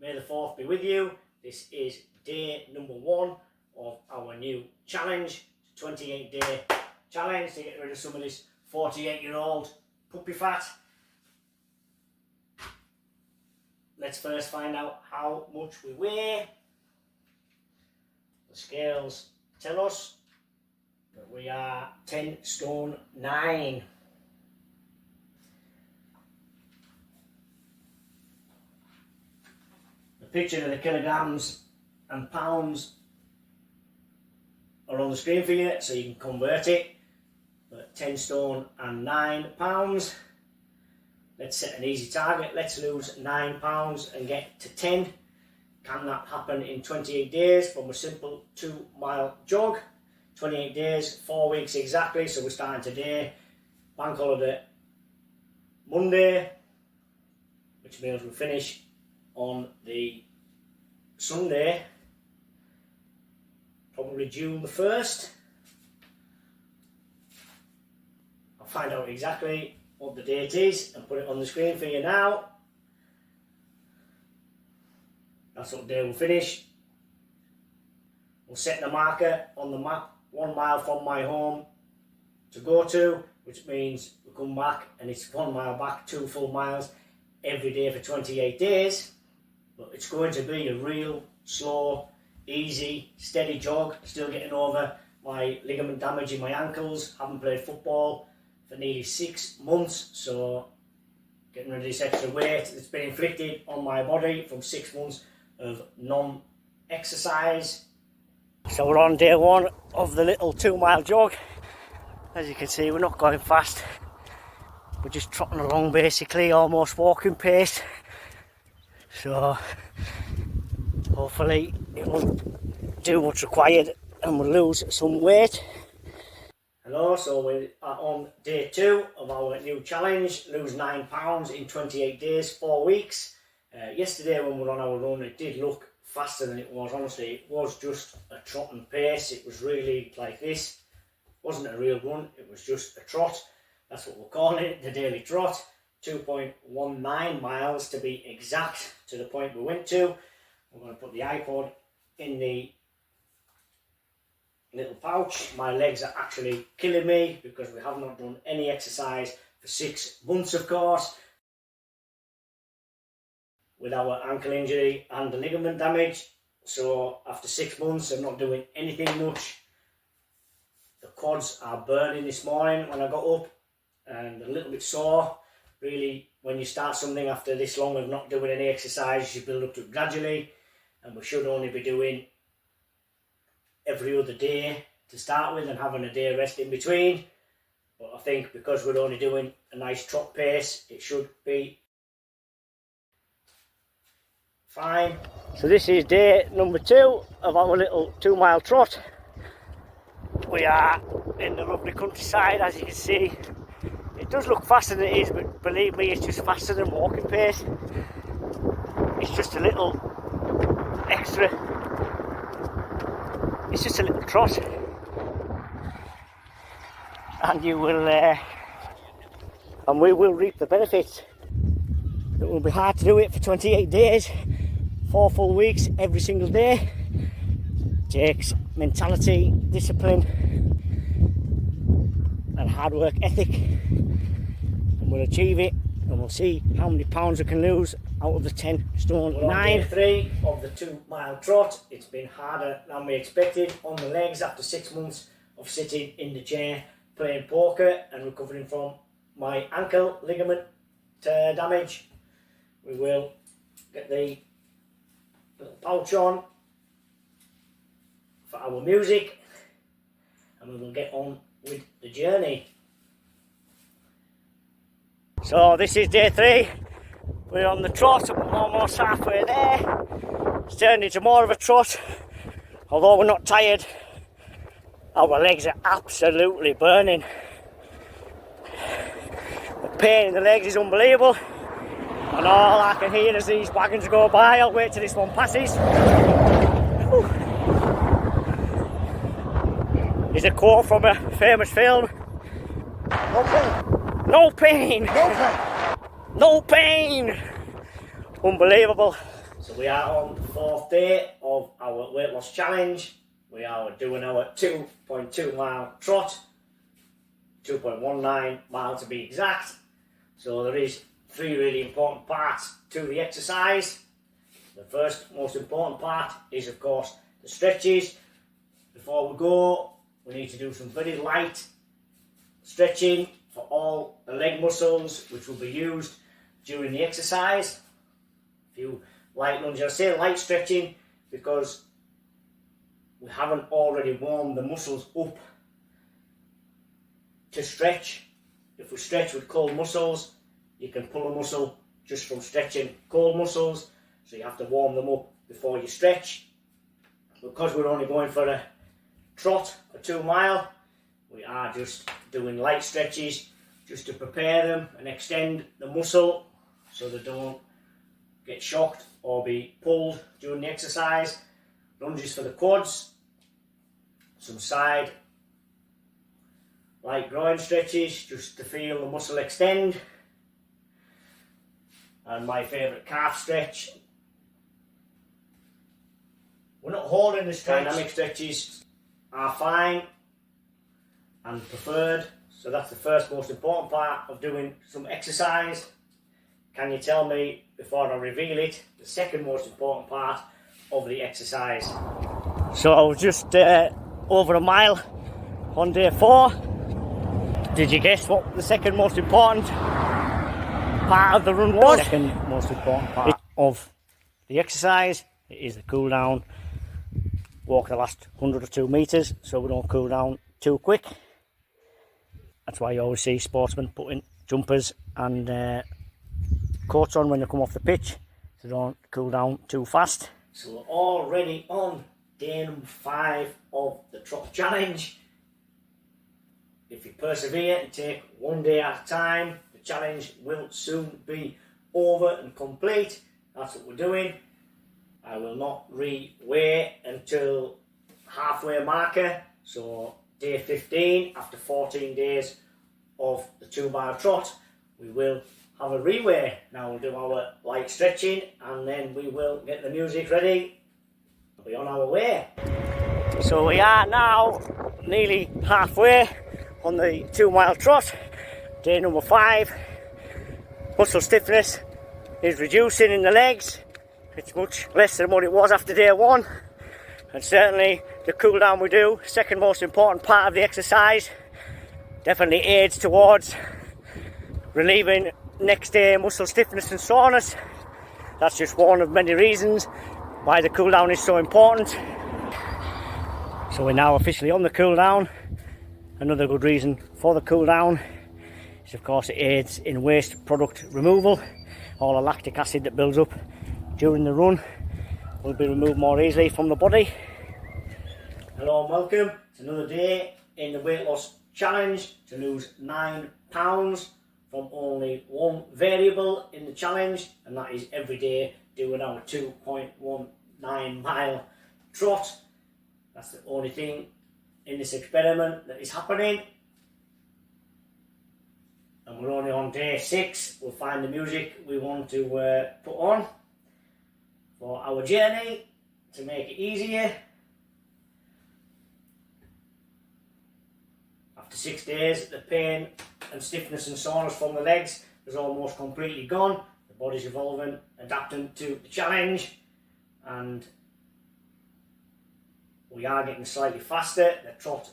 May the 4th be with you. This is day number 1 of our new challenge, 28-day challenge to get rid of some of this 48-year-old puppy fat. Let's first find out how much we weigh. The scales tell us that we are 10 stone 9. The picture of the kilograms and pounds are on the screen for you, so you can convert it. But 10 stone and 9 pounds. Let's set an easy target. Let's lose 9 pounds and get to 10. Can that happen in 28 days from a simple 2-mile jog? 28 days, 4 weeks exactly. So we're starting today, bank holiday Monday, which means we'll finish on the Sunday, probably June the 1st. I'll find out exactly what the date is and put it on the screen for you now. That's what day we'll finish. We'll set the marker on the map 1 mile from my home to go to, which means we come back and it's 1 mile back, 2 full miles every day for 28 days. But it's going to be a real slow, easy, steady jog. Still getting over my ligament damage in my ankles. Haven't played football for nearly 6 months, so getting rid of this extra weight that's been inflicted on my body from 6 months of non-exercise. So we're on day 1 of the little 2-mile jog. As you can see, we're not going fast. We're just trotting along basically, almost walking pace. So hopefully it will do what's required and we'll lose some weight. Hello, so we are on day 2 of our new challenge, lose 9 pounds in 28 days, 4 weeks. Yesterday when we were on our run, it did look faster than it was. Honestly, it was just a trotting pace. It was really like this. It wasn't a real run, it was just a trot. That's what we're calling it, the daily trot. 2.19 miles to be exact, to the point we went to. We're going to put the iPod in the little pouch. My legs are actually killing me because we have not done any exercise for 6 months, of course, with our ankle injury and the ligament damage. So after 6 months of not doing anything much, the quads are burning this morning when I got up and a little bit sore. Really, when you start something after this long of not doing any exercise, you build up to it gradually, and we should only be doing every other day to start with and having a day rest in between. But I think because we're only doing a nice trot pace, it should be fine. So this is day number 2 of our little 2-mile trot. We are in the lovely countryside, as you can see. It does look faster than it is, but believe me, it's just faster than walking pace. It's just a little extra. It's just a little trot, and you will, and we will reap the benefits. It will be hard to do it for 28 days, 4 full weeks, every single day. It takes mentality, discipline, and hard work ethic, and we'll achieve it, and we'll see how many pounds we can lose out of the 10 stone 9. On day 3 of the 2-mile trot. It's been harder than we expected on the legs after 6 months of sitting in the chair playing poker and recovering from my ankle ligament damage. We will get the little pouch on for our music and we will get on with the journey. So this is day 3. We're on the trot, I'm almost halfway there. It's turned into more of a trot. Although we're not tired, our legs are absolutely burning. The pain in the legs is unbelievable. And all I can hear as these wagons go by. I'll wait till this one passes. Is a quote from a famous film. No pain. No pain. No pain. Unbelievable. So we are on the 4th day of our weight loss challenge. We are doing our 2.2 mile trot, 2.19 mile to be exact. So there is 3 really important parts to the exercise. The first most important part is of course the stretches. Before we go, we need to do some very light stretching for all the leg muscles which will be used during the exercise. A few light lunges. I say light stretching because we haven't already warmed the muscles up to stretch. If we stretch with cold muscles, you can pull a muscle just from stretching cold muscles, so you have to warm them up before you stretch. Because we're only going for a trot, a 2 mile, we are just doing light stretches just to prepare them and extend the muscle so they don't get shocked or be pulled during the exercise. Lunges for the quads, some side light groin stretches just to feel the muscle extend, and my favourite calf stretch. We're not holding the stretch. Dynamic stretches are fine and preferred, so that's the first most important part of doing some exercise. Can you tell me, before I reveal it, the second most important part of the exercise? So I was just over a mile on day 4. Did you guess what the second most important part of the run was? The second most important part of the exercise, it is the cool down. Walk the last 100 or 2 metres so we don't cool down too quick. That's why you always see sportsmen putting jumpers and coats on when they come off the pitch, so don't cool down too fast. So we're already on day number 5 of the trot challenge. If you persevere and take one day at a time, the challenge will soon be over and complete. That's what we're doing. I will not re-weigh until halfway marker, so day 15, after 14 days of the 2 mile trot, we will have a re-weigh. Now we'll do our light stretching and then we will get the music ready. We'll be on our way. So we are now nearly halfway on the 2 mile trot, day number 5. Muscle stiffness is reducing in the legs. It's much less than what it was after day 1, and certainly the cool down we do, second most important part of the exercise, definitely aids towards relieving next day muscle stiffness and soreness. That's just one of many reasons why the cool down is so important. So we're now officially on the cool down. Another good reason for the cool down is of course it aids in waste product removal. All the lactic acid that builds up during the run will be removed more easily from the body. Hello and welcome. It's another day in the weight loss challenge to lose 9 pounds from only one variable in the challenge, and that is every day doing our 2.19 mile trot. That's the only thing in this experiment that is happening. And we're only on day 6. We'll find the music we want to put on for our journey to make it easier. After 6 days, the pain and stiffness and soreness from the legs is almost completely gone. The body's evolving, adapting to the challenge, and we are getting slightly faster. The trot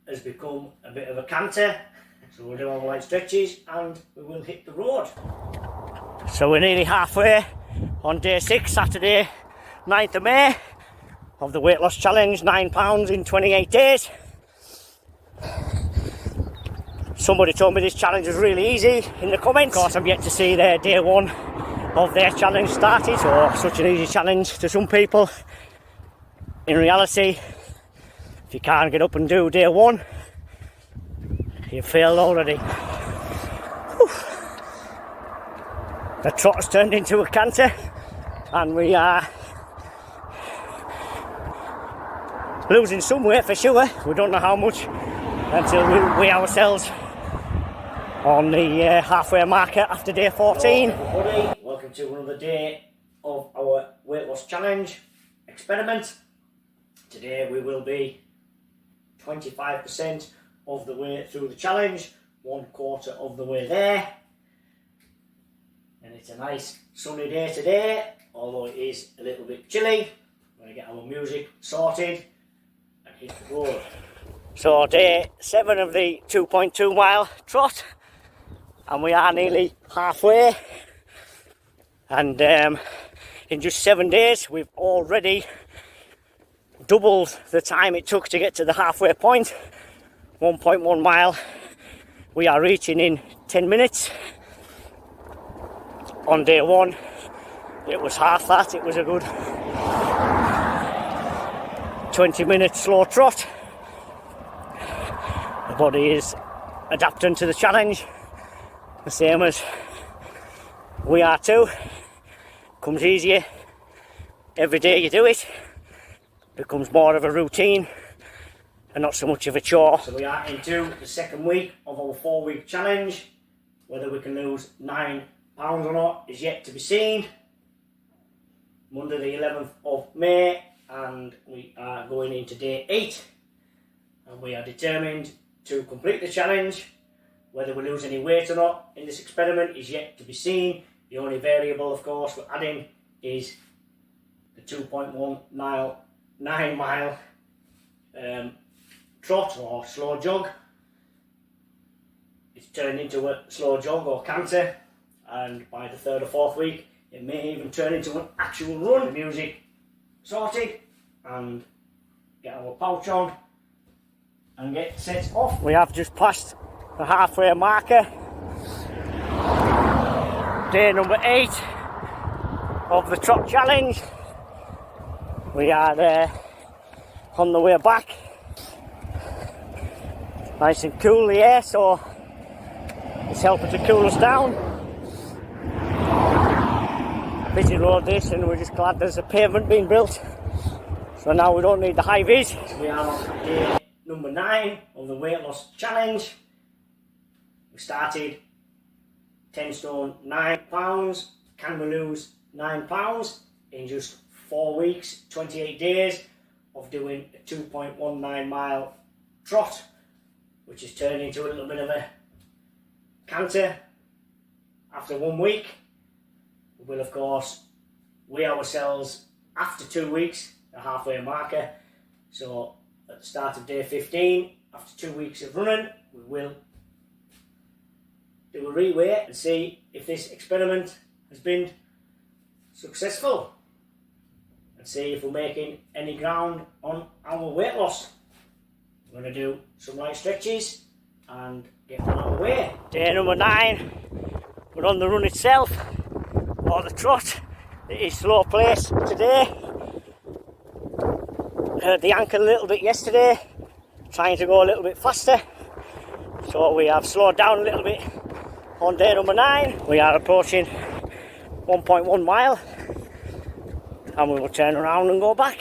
has become a bit of a canter, so we'll do our light stretches and we will hit the road. So we're nearly halfway on day 6, Saturday 9th of May of the weight loss challenge, 9 pounds in 28 days. Somebody told me this challenge was really easy in the comments. Of course, I'm yet to see their day 1 of their challenge started, or such an easy challenge to some people. In reality, if you can't get up and do day 1, you've failed already. Whew. The trot has turned into a canter, and we are losing some weight for sure. We don't know how much until we weigh ourselves on the halfway marker after day 14. Hello everybody, welcome to another day of our weight loss challenge experiment. Today we will be 25% of the way through the challenge, 1/4 of the way there. And it's a nice sunny day today, although it is a little bit chilly. We're going to get our music sorted and hit the road. So day 7 of the 2.2 mile trot, and we are nearly halfway. And in just 7 days we've already doubled the time it took to get to the halfway point. 1.1 mile we are reaching in 10 minutes. On day 1 it was half that. It was a good 20-minute slow trot. The body is adapting to the challenge, the same as we are too. Comes easier every day you do it. Becomes more of a routine and not so much of a chore. So we are into the second week of our 4-week challenge. Whether we can lose 9 pounds or not is yet to be seen. Monday the 11th of May, and we are going into day 8, and we are determined to complete the challenge. Whether we lose any weight or not in this experiment is yet to be seen. The only variable, of course, we're adding is the 2.9 mile trot or slow jog. It's turned into a slow jog or canter, and by the 3rd or 4th week it may even turn into an actual run. The music sorted and get our pouch on and get set off. We have just passed the halfway marker. Day number 8 of the trot challenge. We are on the way back. Nice and cool the air, so it's helping to cool us down. Busy road this, and we're just glad there's a pavement being built, so now we don't need the high vis. We are on day number 9 of the weight loss challenge. We started 10 stone 9 pounds. Can we lose 9 pounds in just 4 weeks, 28 days of doing a 2.19 mile trot, which has turned into a little bit of a canter after 1 week? We will, of course, weigh ourselves after 2 weeks, the halfway marker. So at the start of day 15, after 2 weeks of running, we will do a reweigh and see if this experiment has been successful, and see if we're making any ground on our weight loss. We're going to do some light stretches and get on our way. Day number 9, we're on the run itself, or the trot. It is slow pace today. Hurt the ankle a little bit yesterday, trying to go a little bit faster, so we have slowed down a little bit on day number 9. We are approaching 1.1 mile, and we will turn around and go back.